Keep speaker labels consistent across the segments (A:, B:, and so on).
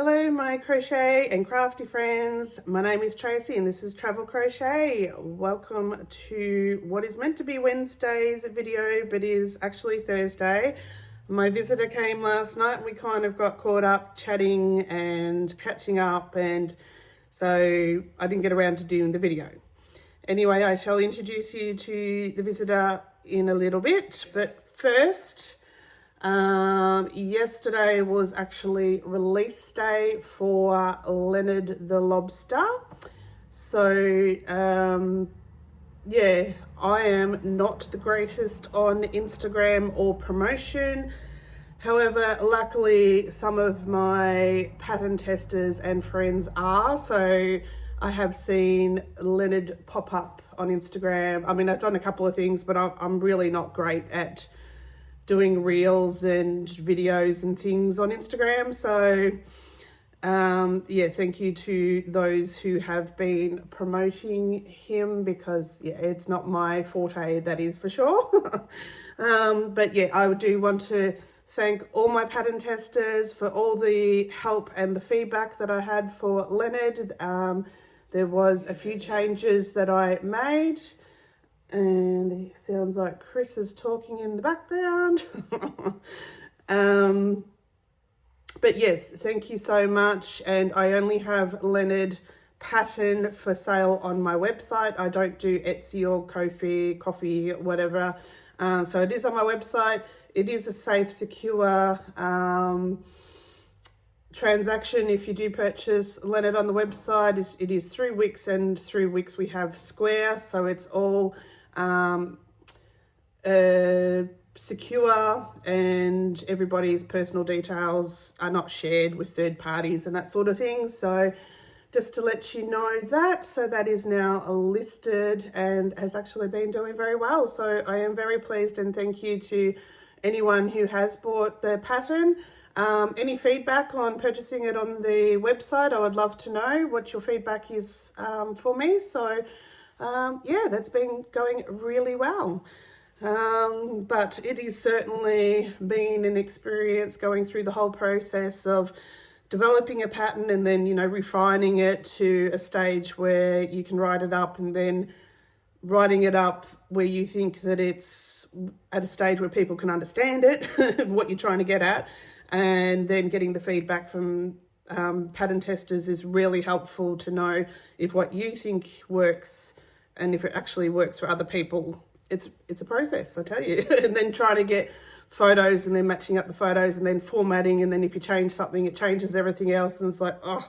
A: Hello my crochet and crafty friends, my name is Tracy and this is Travel Crochet. Welcome to what is meant to be Wednesday's video but is actually Thursday. My visitor came last night and we kind of got caught up chatting and catching up, and so I didn't get around to doing the video. Anyway, I shall introduce you to the visitor in a little bit, but first, yesterday was actually release day for Leonard the Lobster. So yeah, I am not the greatest on Instagram or promotion. However, luckily some of my pattern testers and friends are, so I have seen Leonard pop up on Instagram. I mean, I've done a couple of things, but I'm really not great at doing reels and videos and things on Instagram. So yeah, thank you to those who have been promoting him, because yeah, it's not my forte, that is for sure. But yeah, I do want to thank all my pattern testers for all the help and the feedback that I had for Leonard. There was a few changes that I made, and it sounds like Chris is talking in the background. But yes, thank you so much. And I only have Leonard pattern for sale on my website. I don't do Etsy or Coffee, whatever. So it is on my website. It is a safe, secure transaction. If you do purchase Leonard on the website, it is through Wix, and through Wix we have Square, so it's all secure, and everybody's personal details are not shared with third parties and that sort of thing. So just to let you know that, so that is now listed and has actually been doing very well. So I am very pleased, and thank you to anyone who has bought the pattern. Any feedback on purchasing it on the website, I would love to know what your feedback is for me. So yeah, that's been going really well. But it is certainly been an experience going through the whole process of developing a pattern and then, you know, refining it to a stage where you can write it up, and then writing it up where you think that it's at a stage where people can understand it, what you're trying to get at, and then getting the feedback from pattern testers is really helpful to know if what you think works and if it actually works for other people. It's a process, I tell you. And then trying to get photos and then matching up the photos and then formatting, and then if you change something, it changes everything else. And it's like, oh,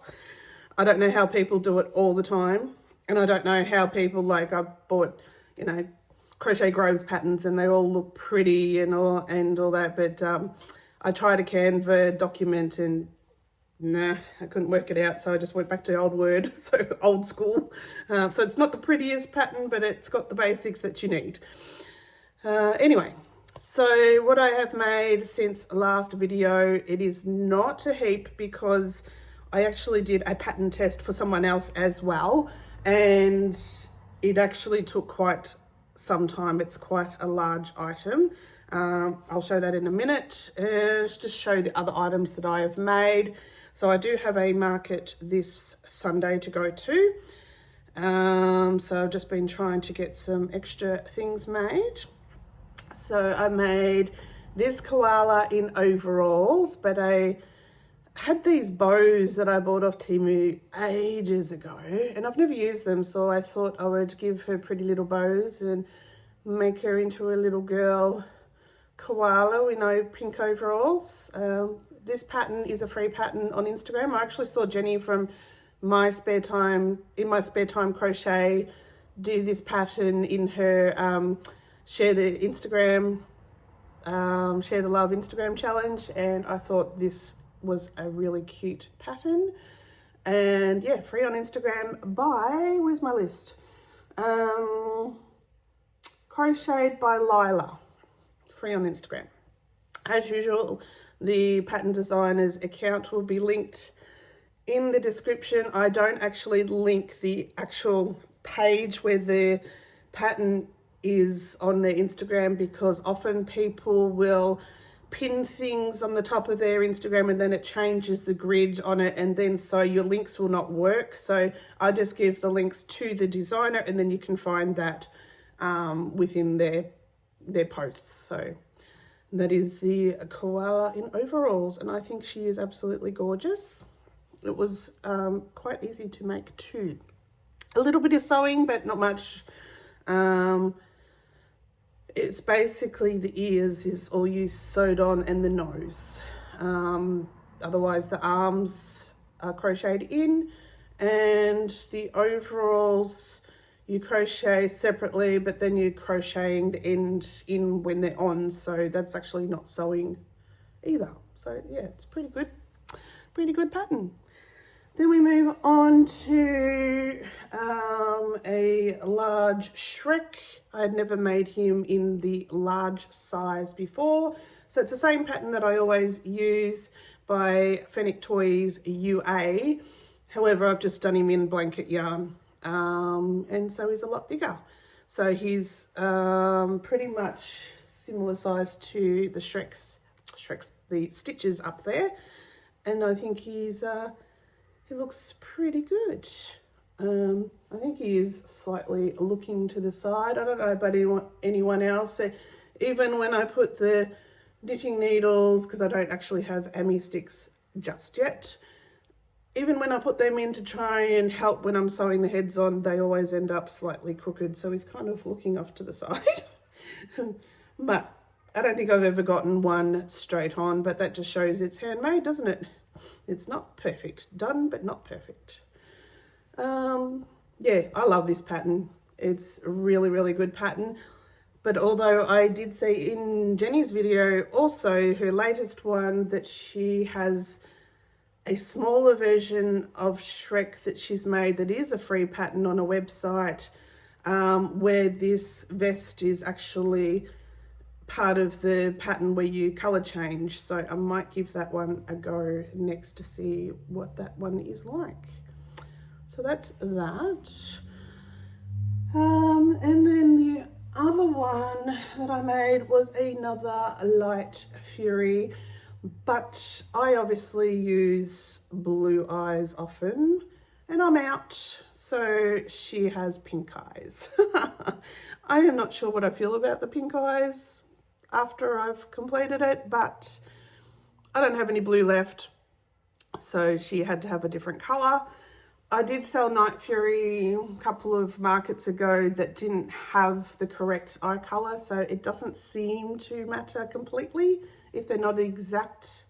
A: I don't know how people do it all the time. And I don't know how people, like, I bought, you know, Crochet Groves patterns and they all look pretty and all that. But I tried a Canva document and nah, I couldn't work it out, so I just went back to old Word, so old school. So it's not the prettiest pattern, but it's got the basics that you need. Anyway, so what I have made since last video, it is not a heap because I actually did a pattern test for someone else as well, and it actually took quite some time. It's quite a large item. I'll show that in a minute. Just show the other items that I have made. So I do have a market this Sunday to go to. So I've just been trying to get some extra things made. So I made this koala in overalls, but I had these bows that I bought off Temu ages ago, and I've never used them. So I thought I would give her pretty little bows and make her into a little girl koala, you know, pink overalls. This pattern is a free pattern on Instagram. I actually saw Jenny from in my spare time crochet do this pattern in her share the love Instagram challenge, and I thought this was a really cute pattern. And yeah, free on Instagram by, where's my list? Crocheted by Lila, free on Instagram. As usual, the pattern designer's account will be linked in the description. I don't actually link the actual page where the pattern is on their Instagram, because often people will pin things on the top of their Instagram and then it changes the grid on it, and then so your links will not work. So I just give the links to the designer and then you can find that within their posts. So that is the Koala in overalls, and I think she is absolutely gorgeous. It was quite easy to make too. A little bit of sewing, but not much. It's basically the ears is all you sewed on, and the nose. Otherwise the arms are crocheted in, and the overalls you crochet separately, but then you're crocheting the end in when they're on, so that's actually not sewing either. So yeah, it's pretty good pattern. Then we move on to a large Shrek. I had never made him in the large size before. So it's the same pattern that I always use by Fennec Toys UA. However, I've just done him in blanket yarn. And so he's a lot bigger. So he's pretty much similar size to the Shrek's, the stitches up there. And I think he looks pretty good. I think he is slightly looking to the side. I don't know about anyone else. So even when I put the knitting needles, because I don't actually have Ammi sticks just yet, even when I put them in to try and help when I'm sewing the heads on, they always end up slightly crooked. So he's kind of looking off to the side. But I don't think I've ever gotten one straight on, but that just shows it's handmade, doesn't it? It's not perfect. Done, but not perfect. Yeah, I love this pattern. It's a really, really good pattern. But although I did see in Jenny's video also, her latest one, that she has a smaller version of Shrek that she's made that is a free pattern on a website, where this vest is actually part of the pattern where you color change. So I might give that one a go next to see what that one is like. So that's that. And then the other one that I made was another Light Fury, but I obviously use blue eyes often and I'm out, so she has pink eyes. I am not sure what I feel about the pink eyes after I've completed it, but I don't have any blue left, so she had to have a different color. I did sell Night Fury a couple of markets ago that didn't have the correct eye color, so it doesn't seem to matter completely if they're not exact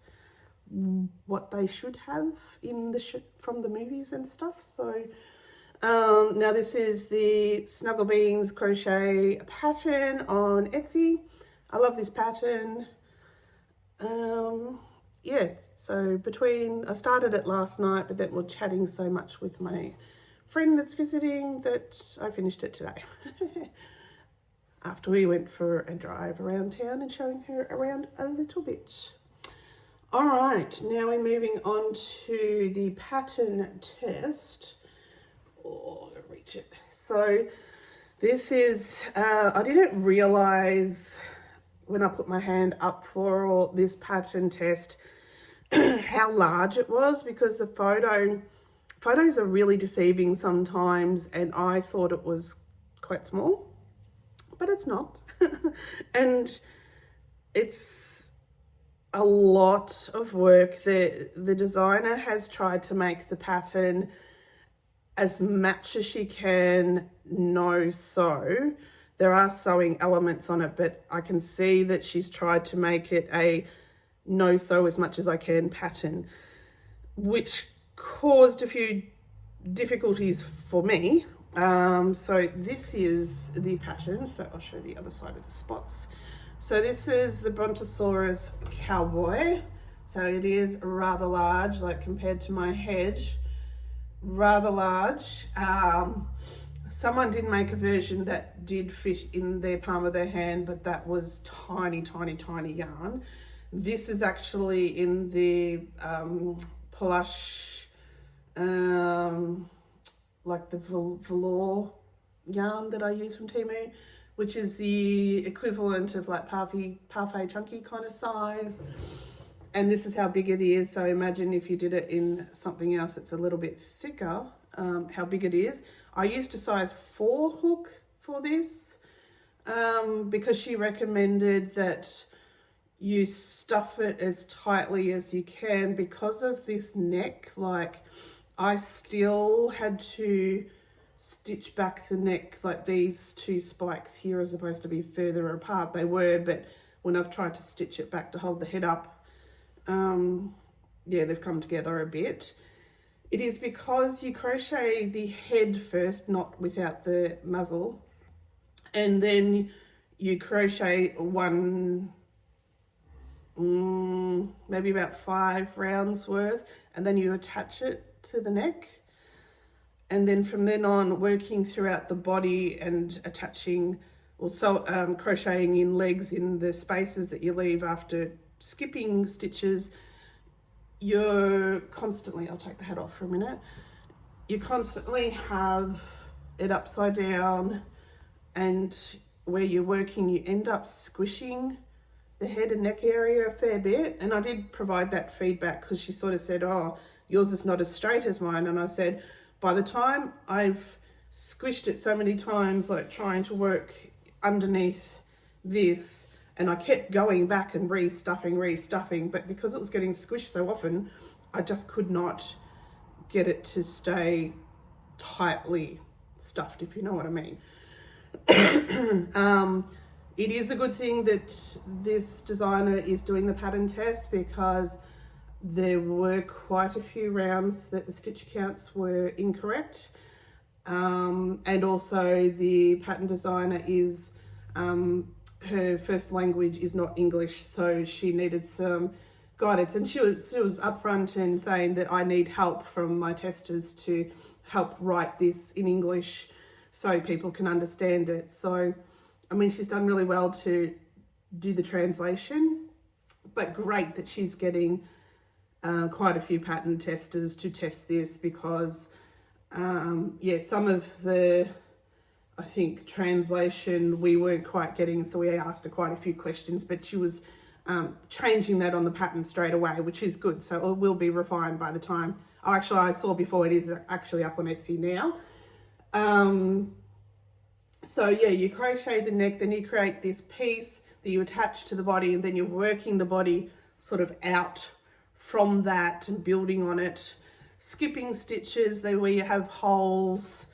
A: what they should have in the from the movies and stuff. So now this is the Snuggle Beans crochet pattern on Etsy. I love this pattern. Yeah, so I started it last night, but then we're chatting so much with my friend that's visiting that I finished it today. After we went for a drive around town and showing her around a little bit. All right, now we're moving on to the pattern test. Oh, I'm gonna reach it. So this is, I didn't realize when I put my hand up for this pattern test how large it was, because the photos are really deceiving sometimes, and I thought it was quite small, but it's not. And it's a lot of work. The designer has tried to make the pattern as much as she can no sew. There are sewing elements on it, but I can see that she's tried to make it a no sew as much as I can pattern, which caused a few difficulties for me. So this is the pattern. So I'll show the other side of the spots. So this is the Brontosaurus Cowboy. So it is rather large, like compared to my head, rather large. Someone did make a version that did fit in their palm of their hand, but that was tiny, tiny, tiny yarn. This is actually in the plush, like the velour yarn that I use from Temu, which is the equivalent of like parfait chunky kind of size. And this is how big it is. So imagine if you did it in something else that's a little bit thicker, how big it is. I used a size 4 hook for this because she recommended that you stuff it as tightly as you can because of this neck. Like, I still had to stitch back the neck, like these two spikes here are supposed to be further apart. They were, but when I've tried to stitch it back to hold the head up, yeah, they've come together a bit. It is because you crochet the head first, not without the muzzle, and then you crochet maybe about 5 rounds worth, and then you attach it to the neck. And then from then on, working throughout the body and attaching, also crocheting in legs in the spaces that you leave after skipping stitches, you're constantly, I'll take the hat off for a minute, you constantly have it upside down, and where you're working, you end up squishing the head and neck area a fair bit. And I did provide that feedback because she sort of said, oh, yours is not as straight as mine. And I said, by the time I've squished it so many times, like trying to work underneath this, and I kept going back and restuffing, but because it was getting squished so often, I just could not get it to stay tightly stuffed, if you know what I mean. It is a good thing that this designer is doing the pattern test, because there were quite a few rounds that the stitch counts were incorrect. And also the pattern designer is, her first language is not English, so she needed some guidance. And she was upfront in saying that I need help from my testers to help write this in English so people can understand it. So, I mean, she's done really well to do the translation, but great that she's getting quite a few pattern testers to test this, because yeah, some of the, I think, translation we weren't quite getting, so we asked her quite a few questions, but she was changing that on the pattern straight away, which is good. So it will be refined by the time, oh, actually I saw before, it is actually up on Etsy now. So yeah, you crochet the neck, then you create this piece that you attach to the body, and then you're working the body sort of out from that and building on it, skipping stitches where you have holes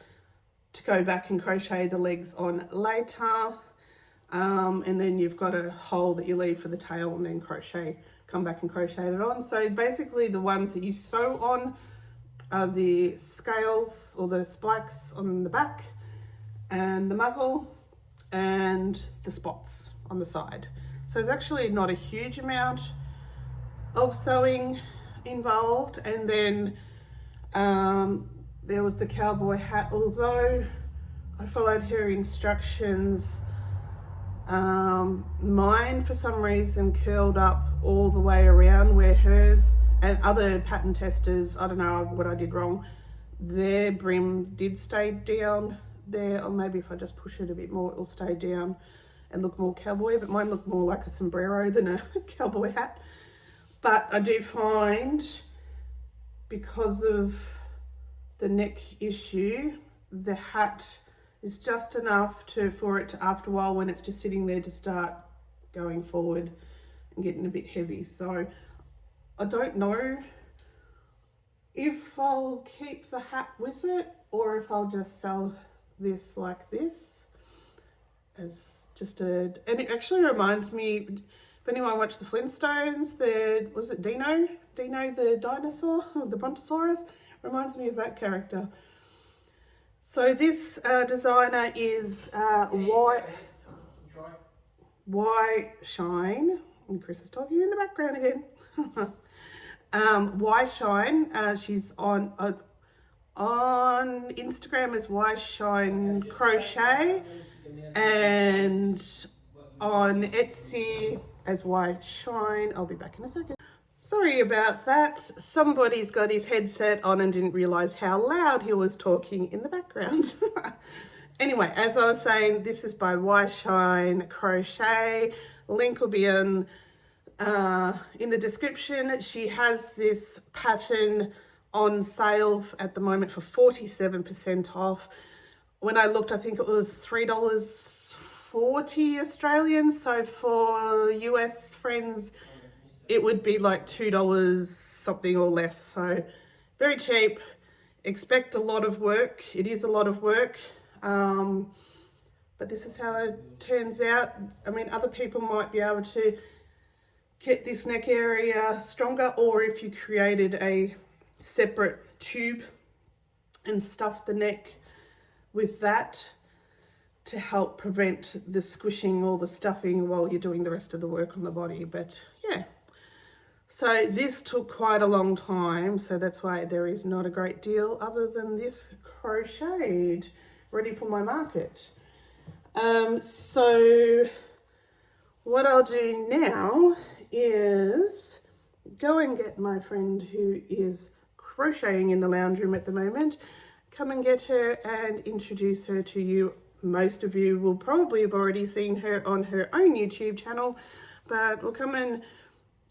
A: to go back and crochet the legs on later, and then you've got a hole that you leave for the tail, and then come back and crochet it on. So basically the ones that you sew on are the scales or the spikes on the back, and the muzzle, and the spots on the side. So there's actually not a huge amount of sewing involved. And then there was the cowboy hat. Although I followed her instructions, mine for some reason curled up all the way around, where hers and other pattern testers, I don't know what I did wrong, their brim did stay down there, or maybe if I just push it a bit more, it'll stay down and look more cowboy, but mine looked more like a sombrero than a cowboy hat. But I do find, because of the neck issue, the hat is just enough for it to, after a while, when it's just sitting there, to start going forward and getting a bit heavy. So I don't know if I'll keep the hat with it, or if I'll just sell this like this as just a, and it actually reminds me, if anyone watched the Flintstones, was it Dino the dinosaur, the Brontosaurus, reminds me of that character. So this designer is Y Shine, and Chris is talking in the background again. Y Shine, she's on Instagram as Y Shine Crochet, and on Etsy as Y Shine. I'll be back in a second. Sorry about that. Somebody's got his headset on and didn't realise how loud he was talking in the background. Anyway, as I was saying, this is by Y Shine Crochet. Link will be in the description. She has this pattern on sale at the moment for 47% off. When I looked, I think it was $3.40 Australian. So for US friends, it would be like $2 something or less. So very cheap. Expect a lot of work. It is a lot of work. But this is how it turns out. I mean, other people might be able to get this neck area stronger, or if you created a separate tube and stuffed the neck with that to help prevent the squishing or the stuffing while you're doing the rest of the work on the body. But yeah, so this took quite a long time, so that's why there is not a great deal other than this crocheted, ready for my market. So what I'll do now is go and get my friend who is crocheting in the lounge room at the moment, come and get her and introduce her to you. Most of you will probably have already seen her on her own YouTube channel, but we'll come and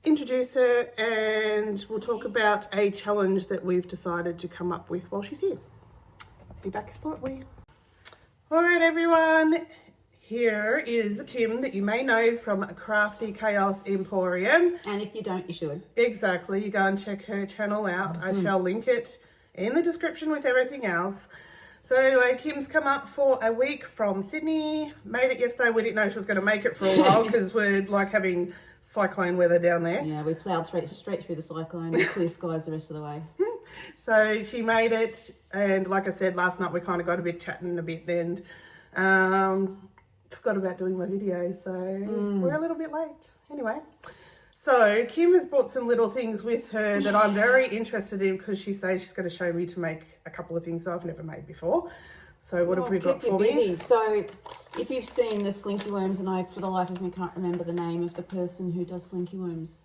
A: introduce her and we'll talk about a challenge that we've decided to come up with while she's here. I'll be back shortly. All right, everyone. Here is Kim that you may know from Crafty Chaos Emporium.
B: And if you don't, you should.
A: Exactly. You go and check her channel out. I shall link it in the description with everything else. So anyway, Kim's come up for a week from Sydney. Made it yesterday. We didn't know she was going to make it for a while because we're like having cyclone weather down there.
B: Yeah, we ploughed straight through the cyclone and clear skies the rest of the way.
A: So she made it. And like I said, last night we kind of got a bit chatting a bit and forgot about doing my video, so we're a little bit late. Anyway, so Kim has brought some little things with her that I'm very interested in because she says she's going to show me to make a couple of things I've never made before. So what have we got for me?
B: So if you've seen the Slinky Worms, and I for the life of me can't remember the name of the person who does Slinky Worms.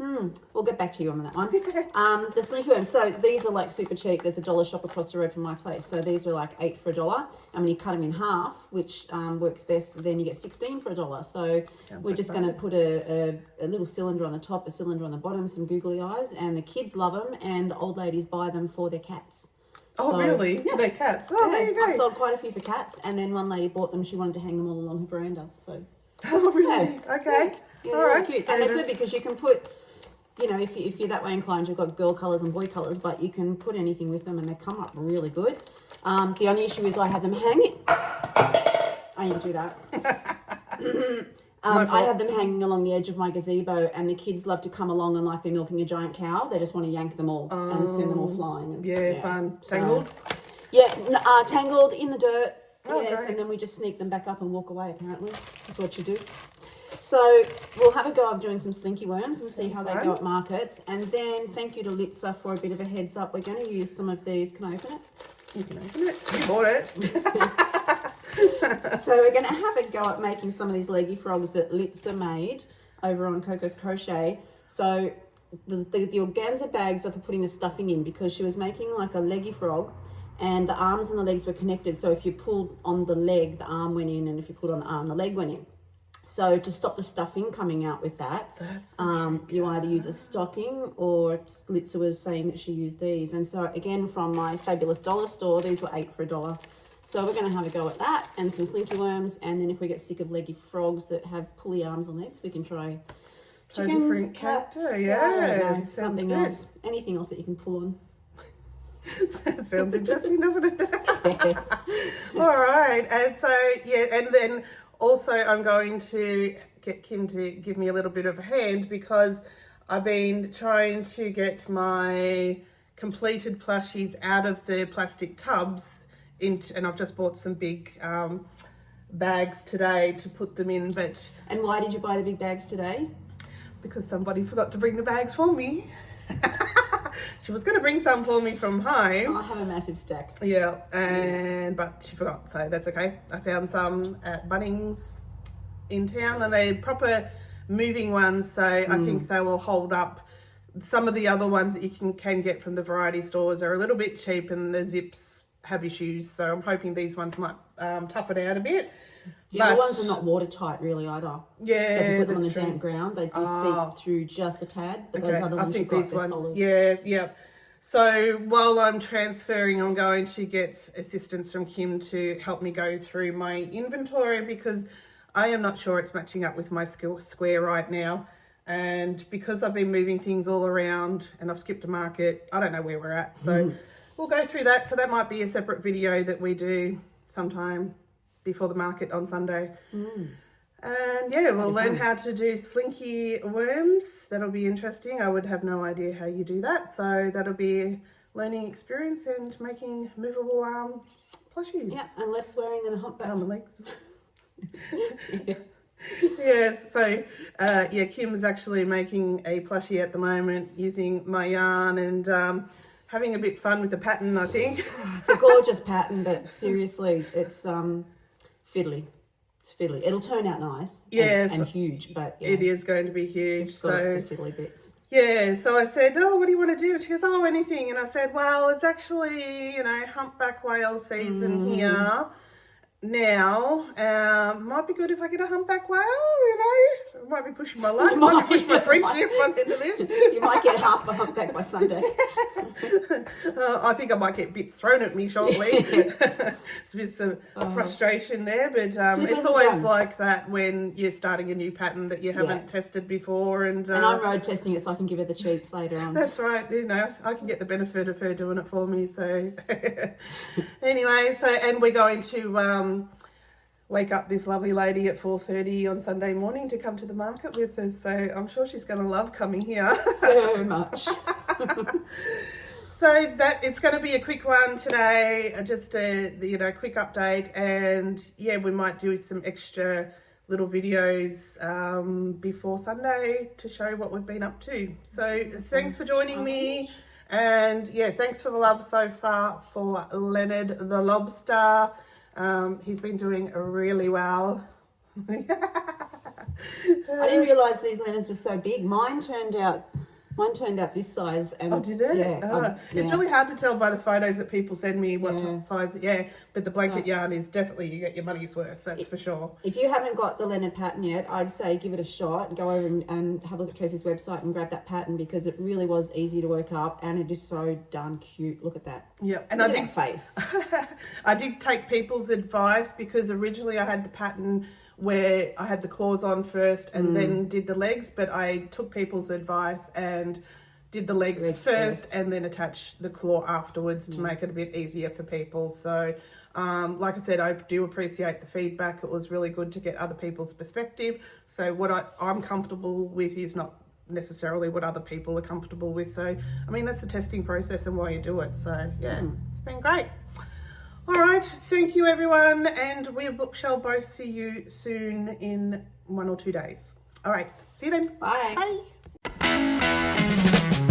B: We'll get back to you on that one. The Slinky Worms, so these are like super cheap. There's a dollar shop across the road from my place. So these are like 8 for $1. And when you cut them in half, which works best, then you get 16 for $1. So we're just going to put a little cylinder on the top, a cylinder on the bottom, some googly eyes, and the kids love them, and the old ladies buy them for their cats.
A: Oh, so, really? Yeah. They're cats. Oh, yeah, there you go.
B: I sold quite a few for cats, and then one lady bought them. She wanted to hang them all along her veranda. So.
A: Oh, really? Yeah. Okay.
B: Yeah, all right. Cute. So and they're good because you can put, you know, if you're that way inclined, you've got girl colours and boy colours, but you can put anything with them and they come up really good. The only issue is I have them hanging. I didn't do that. I have them hanging along the edge of my gazebo, and the kids love to come along and like they're milking a giant cow. They just want to yank them all and send them all flying. And,
A: yeah, fun. Tangled?
B: Tangled in the dirt.
A: Oh,
B: yes,
A: great.
B: And then we just sneak them back up and walk away, apparently. That's what you do. So we'll have a go of doing some Slinky Worms and see how they go at markets. And then thank you to Litza for a bit of a heads up. We're going to use some of these. Can I open it?
A: You can open it. You bought it.
B: So we're going to have a go at making some of these leggy frogs that Litza made over on Coco's Crochet. So the organza bags are for putting the stuffing in, because she was making like a leggy frog and the arms and the legs were connected. So if you pulled on the leg, the arm went in, and if you pulled on the arm, the leg went in. So to stop the stuffing coming out with that, you either use a stocking, or Litza was saying that she used these. And so again, from my fabulous dollar store, these were 8 for $1. So we're going to have a go at that and some Slinky Worms. And then if we get sick of leggy frogs that have pullly arms and legs, we can try chickens, cats, something else, anything else that you can pull on.
A: That sounds interesting, doesn't it? All right. And so, yeah, and then also I'm going to get Kim to give me a little bit of a hand, because I've been trying to get my completed plushies out of the plastic tubs and I've just bought some big bags today to put them in.
B: And why did you buy the big bags today?
A: Because somebody forgot to bring the bags for me. She was going to bring some for me from home.
B: I have a massive stack.
A: Yeah, but she forgot, so that's okay. I found some at Bunnings in town, and they're proper moving ones, so I think they will hold up. Some of the other ones that you can get from the variety stores are a little bit cheap, and the zips have issues. So I'm hoping these ones might tough it out a bit.
B: The other ones are not watertight really either.
A: Yeah,
B: so if you put them on the
A: true.
B: damp ground, they do seep through just a tad. But those other ones,
A: I think
B: you've got,
A: these
B: they're
A: ones,
B: solid.
A: yeah. So while I'm transferring, I'm going to get assistance from Kim to help me go through my inventory because I am not sure it's matching up with my square right now. And because I've been moving things all around and I've skipped a market, I don't know where we're at. So we'll go through that. So that might be a separate video that we do sometime before the market on Sunday. And yeah, we'll learn how to do slinky worms. That'll be interesting. I would have no idea how you do that. So that'll be a learning experience and making movable plushies.
B: Yeah, and less swearing than a humpback.
A: On the legs. Yeah, so Kim's actually making a plushie at the moment using my yarn and having a bit fun with the pattern, I think.
B: It's a gorgeous pattern, but seriously, it's fiddly. It's fiddly. It'll turn out nice.
A: Yes.
B: And huge, but yeah,
A: it is going to be huge.
B: it's got lots of fiddly bits.
A: Yeah, so I said, oh, what do you want to do? And she goes, oh, anything. And I said, well, it's actually, humpback whale season here now. Might be good if I get a humpback whale, Might be pushing my luck. Might be pushing my friendship into this.
B: You might get half a humpback by Sunday.
A: I think I might get bits thrown at me shortly. It's a bit of frustration there, but it's always like that when you're starting a new pattern that you haven't tested before. And
B: I'm road testing it so I can give her the cheats later on.
A: That's right, I can get the benefit of her doing it for me. So anyway, and we're going to wake up this lovely lady at 4:30 on Sunday morning to come to the market with us. So I'm sure she's going to love coming here.
B: So much.
A: So that it's going to be a quick one today, just a quick update, and we might do some extra little videos before Sunday to show what we've been up to. So thanks for joining me, and thanks for the love so far for Leonard the lobster. He's been doing really well.
B: I didn't realise these Leonards were so big. Mine turned out this size. And
A: oh, did it?
B: Yeah,
A: It's really hard to tell by the photos that people send me what size. But the blanket yarn is definitely, you get your money's worth, that's for sure.
B: If you haven't got the Leonard pattern yet, I'd say give it a shot. Go over and have a look at Tracy's website and grab that pattern because it really was easy to work up and it is so darn cute. Look at that.
A: Yeah, and
B: look at that face.
A: I did take people's advice because originally I had the pattern where I had the claws on first and then did the legs, but I took people's advice and did the legs first and then attached the claw afterwards to make it a bit easier for people. So like I said, I do appreciate the feedback. It was really good to get other people's perspective. So what I'm comfortable with is not necessarily what other people are comfortable with. So that's the testing process and why you do it. So it's been great. All right, thank you everyone, and we shall both see you soon in 1 or 2 days. All right, see you then.
B: Bye.
A: Bye.